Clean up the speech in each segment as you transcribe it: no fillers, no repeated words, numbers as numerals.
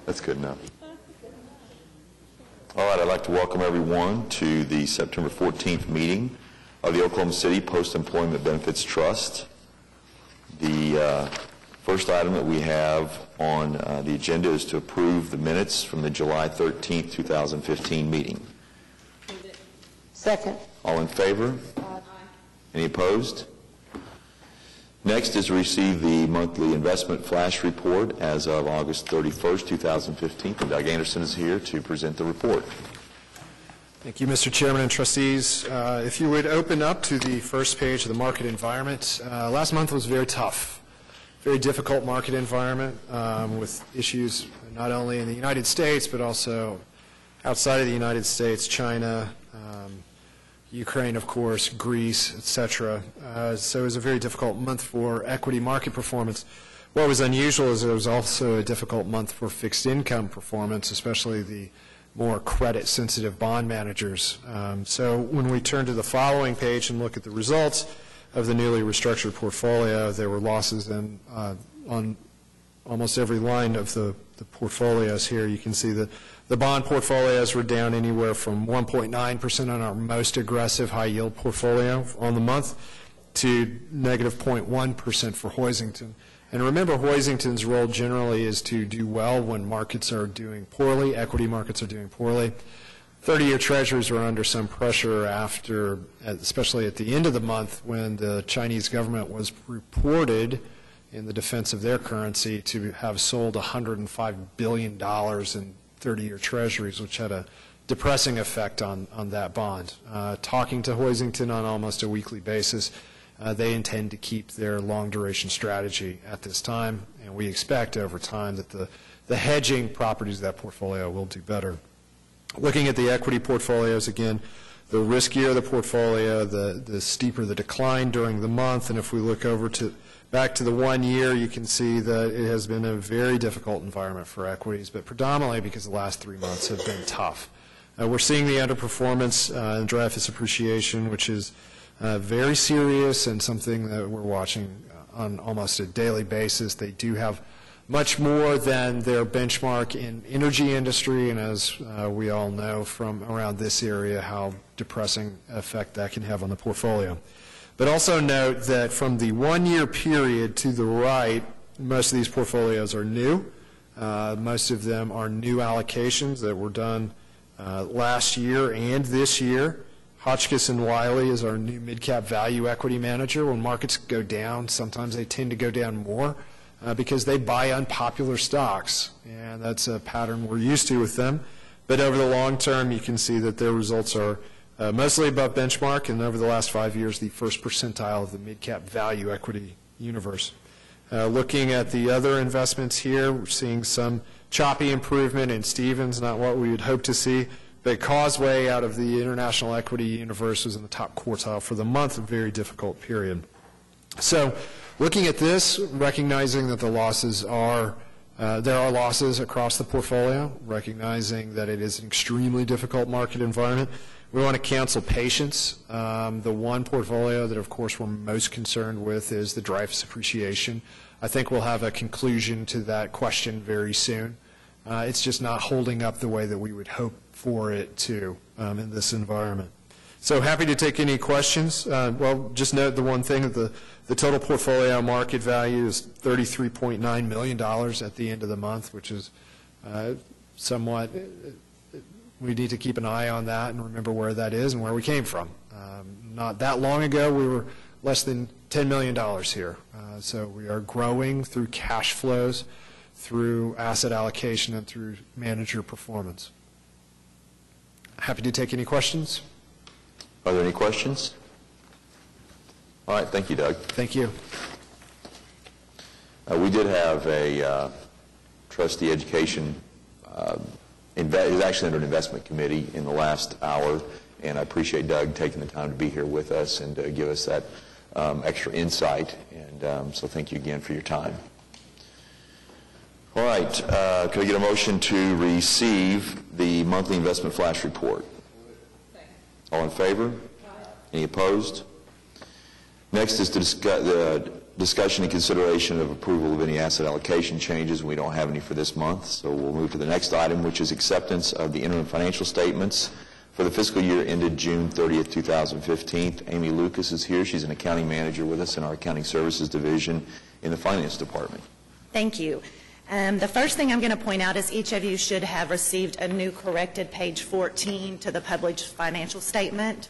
That's good enough. All right, I'd like to welcome everyone to the September 14th meeting of the Oklahoma City Post-Employment Benefits Trust. The first item that we have on the agenda is to approve the minutes from the July 13th, 2015 meeting. Second. All in favor? Aye. Any opposed? Next is to receive the monthly investment flash report as of August 31st, 2015. And Doug Anderson is here to present the report. Thank you, Mr. Chairman and trustees. If you would open up to the first page of the market environment, last month was very tough, very difficult market environment with issues not only in the United States but also outside of the United States, China, Ukraine, of course, Greece, etc. So it was a very difficult month for equity market performance. What was unusual is it was also a difficult month for fixed income performance, especially the more credit-sensitive bond managers. So when we turn to the following page and look at the results of the newly restructured portfolio, there were losses on almost every line of the portfolios here. You can see that the bond portfolios were down anywhere from 1.9% on our most aggressive high-yield portfolio on the month to negative 0.1% for Hoisington. And remember, Hoisington's role generally is to do well when markets are doing poorly, equity markets are doing poorly. 30-year treasuries were under some pressure after, especially at the end of the month, when the Chinese government was reported in the defense of their currency to have sold $105 billion in 30-year treasuries, which had a depressing effect on that bond. Talking to Hoisington on almost a weekly basis, they intend to keep their long-duration strategy at this time, and we expect over time that the hedging properties of that portfolio will do better. Looking at the equity portfolios, again, the riskier the portfolio, the steeper the decline during the month, and if we look over back to the 1 year, you can see that it has been a very difficult environment for equities, but predominantly because the last 3 months have been tough. We're seeing the underperformance in Dreyfus appreciation, which is very serious and something that we're watching on almost a daily basis. They do have much more than their benchmark in energy industry, and as we all know from around this area, how depressing effect that can have on the portfolio. But also note that from the 1 year period to the right, most of these portfolios are new. Most of them are new allocations that were done last year and this year. Hotchkiss & Wiley is our new mid-cap value equity manager. When markets go down, sometimes they tend to go down more because they buy unpopular stocks, and that's a pattern we're used to with them. But over the long term, you can see that their results are mostly above benchmark, and over the last 5 years, the first percentile of the mid-cap value equity universe. Looking at the other investments here, we're seeing some choppy improvement in Stevens, not what we would hope to see, but Causeway out of the international equity universe was in the top quartile for the month, a very difficult period. So looking at this, recognizing that the losses are there are losses across the portfolio, recognizing that it is an extremely difficult market environment, we want to cancel patience. The one portfolio that, of course, we're most concerned with is the Dreyfus appreciation. I think we'll have a conclusion to that question very soon. It's just not holding up the way that we would hope for it to in this environment. So happy to take any questions. Well, just note the one thing, that the total portfolio market value is $33.9 million at the end of the month, which is somewhat, we need to keep an eye on that and remember where that is and where we came from. Not that long ago, we were less than $10 million here. So we are growing through cash flows, through asset allocation, and through manager performance. Happy to take any questions. Are there any questions? All right, thank you, Doug. Thank you. We did have a trustee education, it was actually under an investment committee in the last hour, and I appreciate Doug taking the time to be here with us and to give us that extra insight, and so thank you again for your time. All right, could I get a motion to receive the monthly investment flash report? All in favor? Aye. Any opposed? Next is to discuss discussion and consideration of approval of any asset allocation changes. We don't have any for this month, so we'll move to the next item, which is acceptance of the interim financial statements for the fiscal year ended June 30th, 2015. Amy Lucas is here. She's an accounting manager with us in our accounting services division in the finance department. Thank you. The first thing I'm going to point out is each of you should have received a new corrected page 14 to the published financial statement.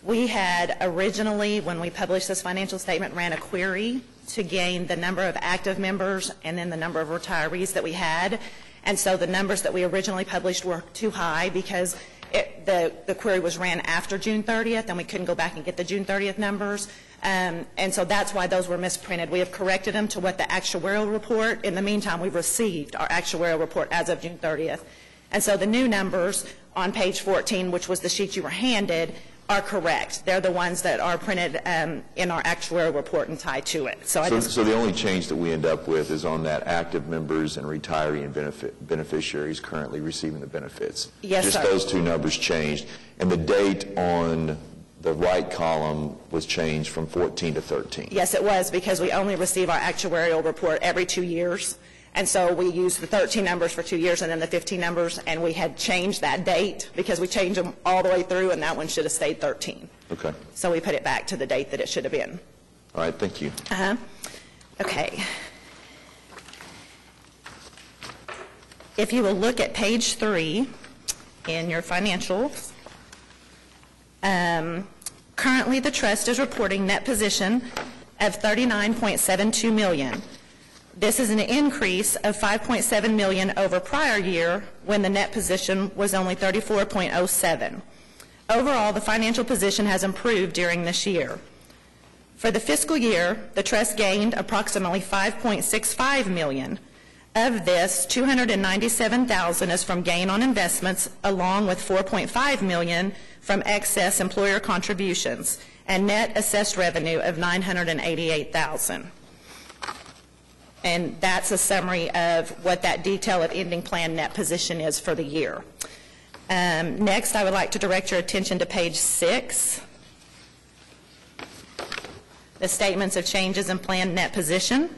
We had originally, when we published this financial statement, ran a query to gain the number of active members and then the number of retirees that we had. And so the numbers that we originally published were too high because the query was ran after June 30th, and we couldn't go back and get the June 30th numbers. And so that's why those were misprinted. We have corrected them to what the actuarial report. In the meantime, we've received our actuarial report as of June 30th. And so the new numbers on page 14, which was the sheet you were handed, are correct. They're the ones that are printed in our actuarial report and tied to it. So the only change that we end up with is on that active members and retiree and beneficiaries currently receiving the benefits. Yes, Just sir. those two numbers changed. And the date on the right column was changed from 14 to 13. Yes, it was, because we only receive our actuarial report every 2 years. And so we used the 13 numbers for 2 years and then the 15 numbers, and we had changed that date because we changed them all the way through, and that one should have stayed 13. Okay. So we put it back to the date that it should have been. All right, thank you. Okay. If you will look at page 3 in your financials, currently the trust is reporting net position of $39.72 million. This is an increase of $5.7 million over prior year when the net position was only $34.07. Overall, the financial position has improved during this year. For the fiscal year, the trust gained approximately $5.65 million. Of this, $297,000 is from gain on investments, along with $4.5 million from excess employer contributions, and net assessed revenue of $988,000. And that's a summary of what that detail of ending plan net position is for the year. Next, I would like to direct your attention to page 6, the statements of changes in plan net position.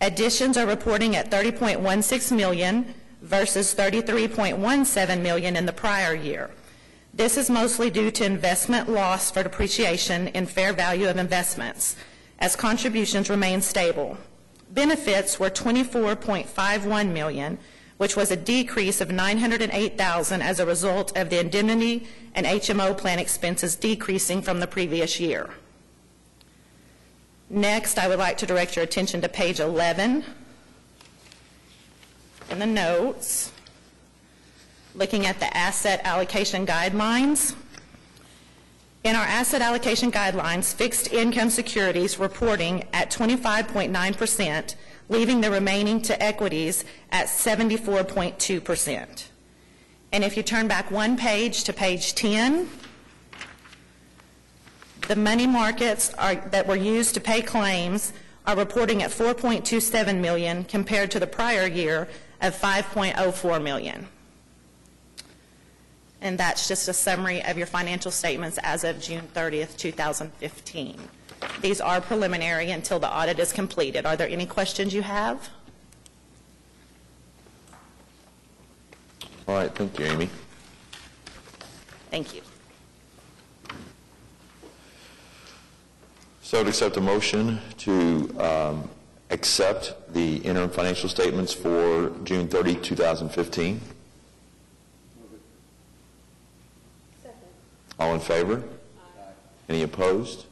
Additions are reporting at $30.16 million versus $33.17 million in the prior year. This is mostly due to investment loss for depreciation in fair value of investments, as contributions remain stable. Benefits were $24.51 million, which was a decrease of $908,000 as a result of the indemnity and HMO plan expenses decreasing from the previous year. Next, I would like to direct your attention to page 11 in the notes, looking at the asset allocation guidelines. In our asset allocation guidelines, fixed income securities reporting at 25.9%, leaving the remaining to equities at 74.2%. And if you turn back one page to page 10, the money markets that were used to pay claims are reporting at $4.27 million compared to the prior year of $5.04 million. And that's just a summary of your financial statements as of June 30th, 2015. These are preliminary until the audit is completed. Are there any questions you have? All right, thank you, Amy. Thank you. So to accept a motion to accept the interim financial statements for June 30, 2015. All in favor? Aye. Any opposed?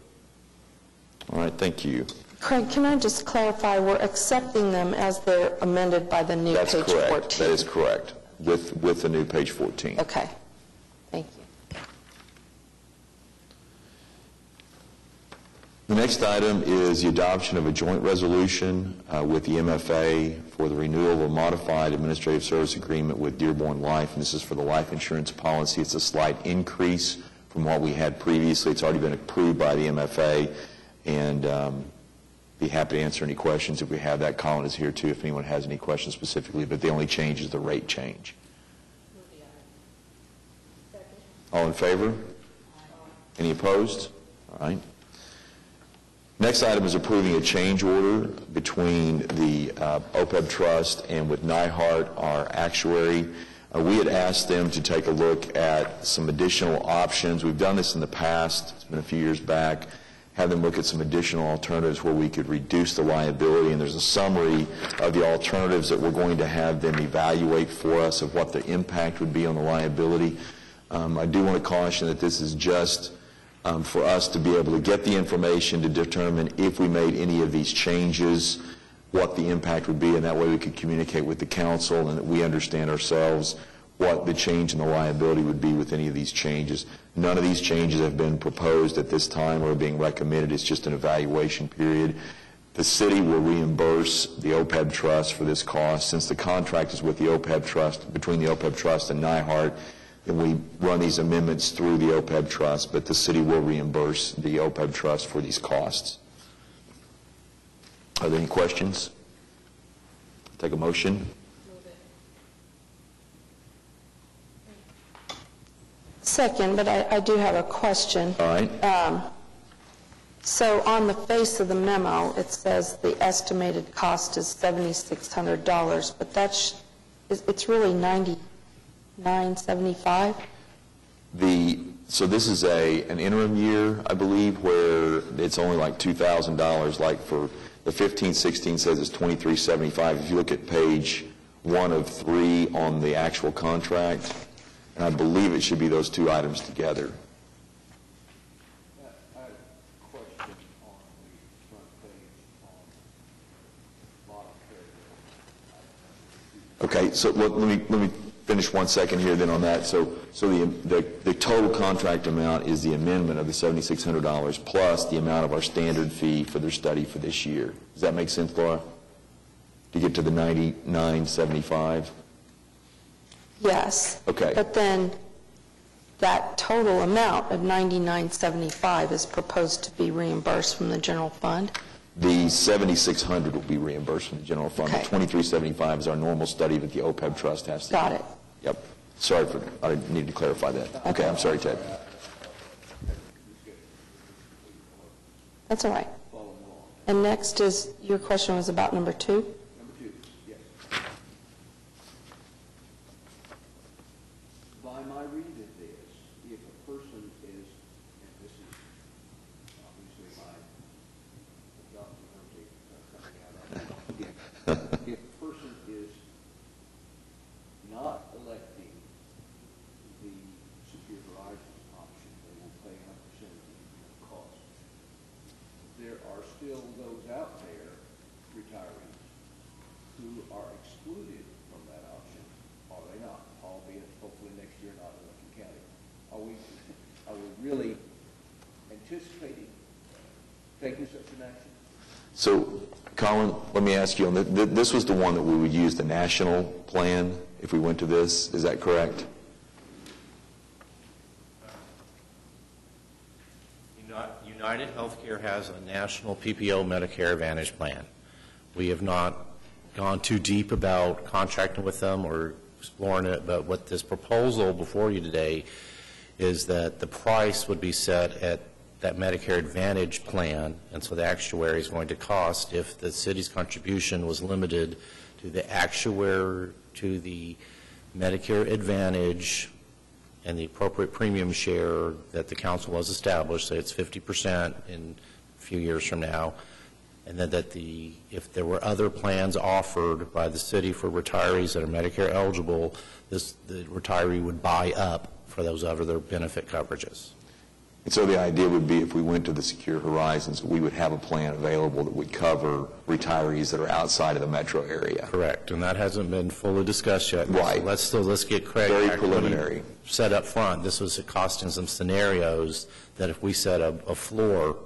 All right, thank you. Craig, can I just clarify, we're accepting them as they're amended by the new That's page correct. 14? That is correct, with the new page 14. Okay. Thank you. The next item is the adoption of a joint resolution with the MFA for the renewal of a modified administrative service agreement with Dearborn Life, and this is for the life insurance policy. It's a slight increase from what we had previously. It's already been approved by the MFA, and be happy to answer any questions if we have that. Colin is here too if anyone has any questions specifically, but the only change is the rate change. All in favor? Any opposed? All right. Next item is approving a change order between the Opebt Trust and with Nyhart, our actuary. We had asked them to take a look at some additional options. We've done this in the past. It's been a few years back. Have them look at some additional alternatives where we could reduce the liability, and there's a summary of the alternatives that we're going to have them evaluate for us of what the impact would be on the liability. I do want to caution that this is just for us to be able to get the information to determine if we made any of these changes, what the impact would be, and that way we could communicate with the council and that we understand ourselves what the change in the liability would be with any of these changes. None of these changes have been proposed at this time or are being recommended. It's just an evaluation period. The city will reimburse the Opebt Trust for this cost. Since the contract is with the Opebt Trust, between the Opebt Trust and Nyhart, then we run these amendments through the Opebt Trust, but the city will reimburse the Opebt Trust for these costs. Are there any questions? Take a motion. Second, but I do have a question. All right. So on the face of the memo, it says the estimated cost is $7,600, but it's really $9,975. So this is an interim year, I believe, where it's only like $2,000. Like for the 15-16 says it's $2,375. If you look at page 1 of 3 on the actual contract, and I believe it should be those two items together. I have a question on the front page on bottom paragraph. Okay, so let me finish 1 second here then on that. So the total contract amount is the amendment of the $7,600 plus the amount of our standard fee for their study for this year. Does that make sense, Laura? To get to the $99.75? Yes. Okay. But then that total amount of $99.75 is proposed to be reimbursed from the general fund? The $7,600 will be reimbursed from the general fund. Okay. The $2,375 is our normal study that the Opebt Trust has to do. Got it. Yep. Sorry I need to clarify that. Okay, I'm sorry, Ted. That's all right. And next is, your question was about number 2? Number 2, yes. By my reading of this, if a person is, and this is obviously my documentary coming out on that, if a person is not electing the Secure Horizons option, they will pay 100% of the cost. There are still those out there, retirees, who are excluded from that option, are they not? Albeit hopefully next year not in Lincoln County. Are we really anticipating taking such an action? So, Colin, let me ask you, on this was the one that we would use the national plan if we went to this. Is that correct? United Healthcare has a national PPO Medicare Advantage plan. We have not gone too deep about contracting with them or exploring it, but what this proposal before you today is that the price would be set at that Medicare Advantage plan, and so the actuary is going to cost, if the city's contribution was limited to the actuary, to the Medicare Advantage and the appropriate premium share that the council has established, say it's 50% in a few years from now, and then that if there were other plans offered by the city for retirees that are Medicare eligible, the retiree would buy up for those other benefit coverages. And so the idea would be if we went to the Secure Horizons, we would have a plan available that would cover retirees that are outside of the metro area. Correct, and that hasn't been fully discussed yet. Right. So let's get Craig Very preliminary. Set up front. This was costing some scenarios that if we set a floor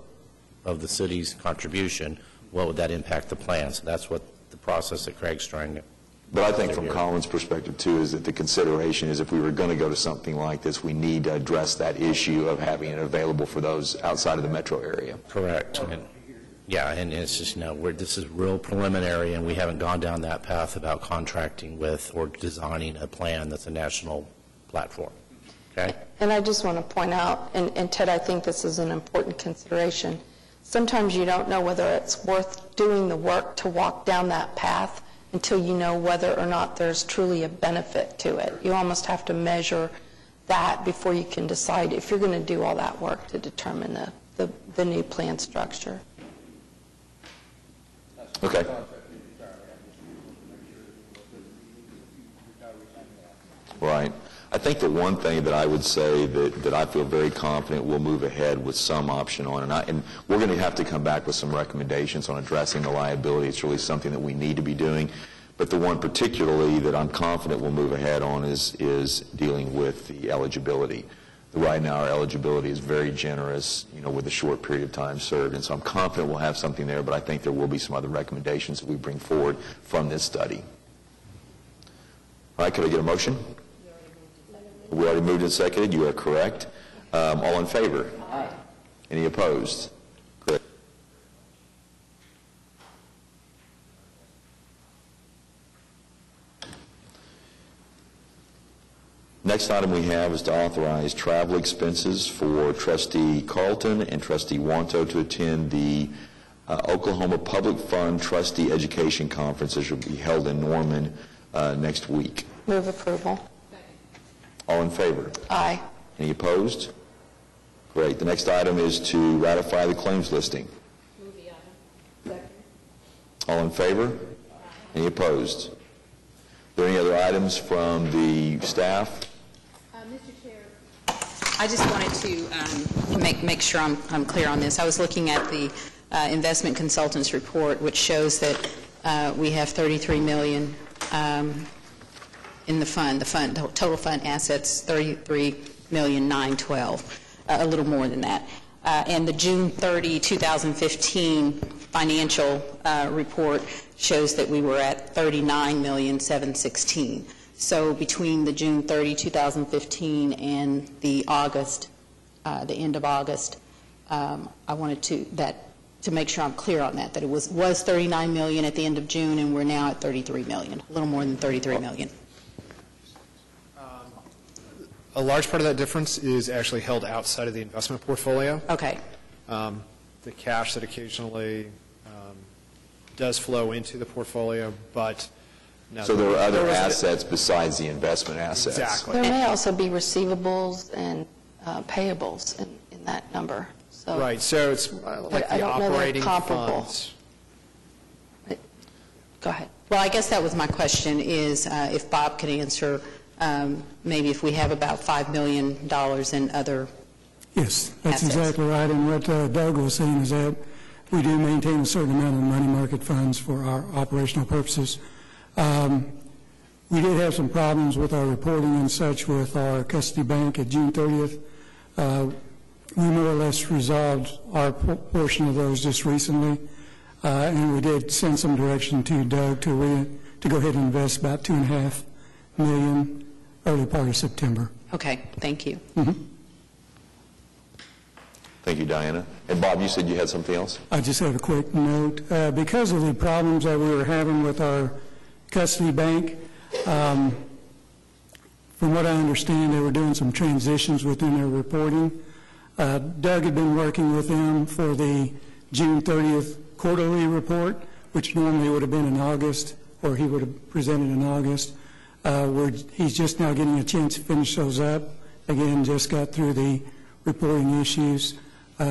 of the city's contribution, what would that impact the plan? So that's what the process that Craig's trying to. But I think from Colin's perspective, too, is that the consideration is if we were going to go to something like this, we need to address that issue of having it available for those outside of the metro area. Correct. And it's just, this is real preliminary, and we haven't gone down that path about contracting with or designing a plan that's a national platform. Okay? And I just want to point out, and Ted, I think this is an important consideration, sometimes you don't know whether it's worth doing the work to walk down that path until you know whether or not there's truly a benefit to it. You almost have to measure that before you can decide if you're going to do all that work to determine the new plan structure. Okay. Right. I think the one thing that I would say that I feel very confident we'll move ahead with some option on, and we're going to have to come back with some recommendations on addressing the liability. It's really something that we need to be doing. But the one particularly that I'm confident we'll move ahead on is dealing with the eligibility. Right now, our eligibility is very generous, with a short period of time served. And so I'm confident we'll have something there, but I think there will be some other recommendations that we bring forward from this study. All right, could I get a motion? We already moved and seconded. You are correct. All in favor? Aye. Any opposed? Great. Next item we have is to authorize travel expenses for Trustee Carlton and Trustee Wanto to attend the Oklahoma Public Fund Trustee Education Conference, which will be held in Norman next week. Move approval. All in favor? Aye. Any opposed? Great. The next item is to ratify the claims listing. Move the item. Second. All in favor? Any opposed? Are there any other items from the staff? Mr. Chair, I just wanted to make sure I'm clear on this. I was looking at the investment consultant's report, which shows that we have $33 million in the fund. The total fund assets, $33,912,000, a little more than that. And the June 30, 2015 financial report shows that we were at $39,716,000. So between the June 30, 2015 and the end of August, I wanted to make sure I'm clear on that it was $39 million at the end of June, and we're now at $33 million, a little more than $33 million. A large part of that difference is actually held outside of the investment portfolio. Okay. The cash that occasionally does flow into the portfolio, but no. So there are other assets besides the investment assets. Exactly. There may also be receivables and payables in that number. So Right, so it's like I the don't know they're operating comparable. funds. Go ahead. Well, I guess that was my question, is if Bob could answer, maybe if we have about $5 million in other Yes, that's assets. exactly right. And what Doug was saying is that we do maintain a certain amount of money market funds for our operational purposes. We did have some problems with our reporting and such with our custody bank at June 30th. We more or less resolved our portion of those just recently, and we did send some direction to Doug to go ahead and invest about $2.5 million early part of September. Okay, thank you. Thank you, Diana. And Bob, you said you had something else? I just have a quick note. Because of the problems that we were having with our custody bank, from what I understand, they were doing some transitions within their reporting. Doug had been working with them for the June 30th quarterly report, which normally would have been in August, or he would have presented in August. He's just now getting a chance to finish those up. Again, just got through the reporting issues.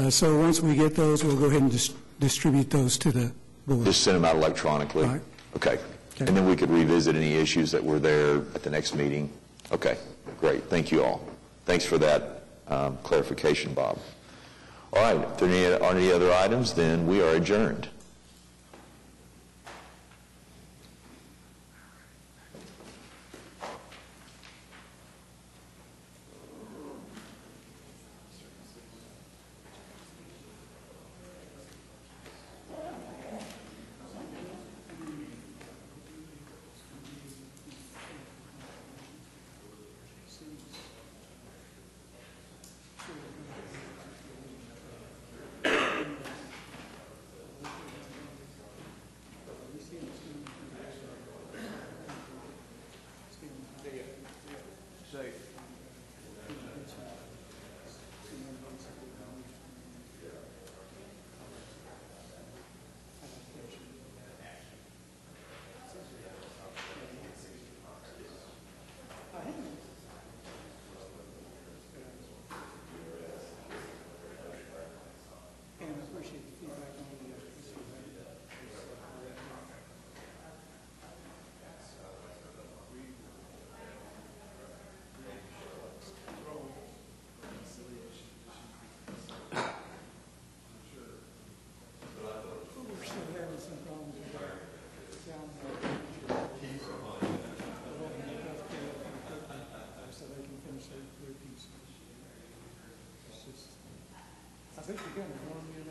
So once we get those, we'll go ahead and distribute those to the board. Just send them out electronically? Right. Okay. And then we could revisit any issues that were there at the next meeting? Okay, great. Thank you all. Thanks for that clarification, Bob. All right, if there aren't any other items, then we are adjourned. think you're going to warm me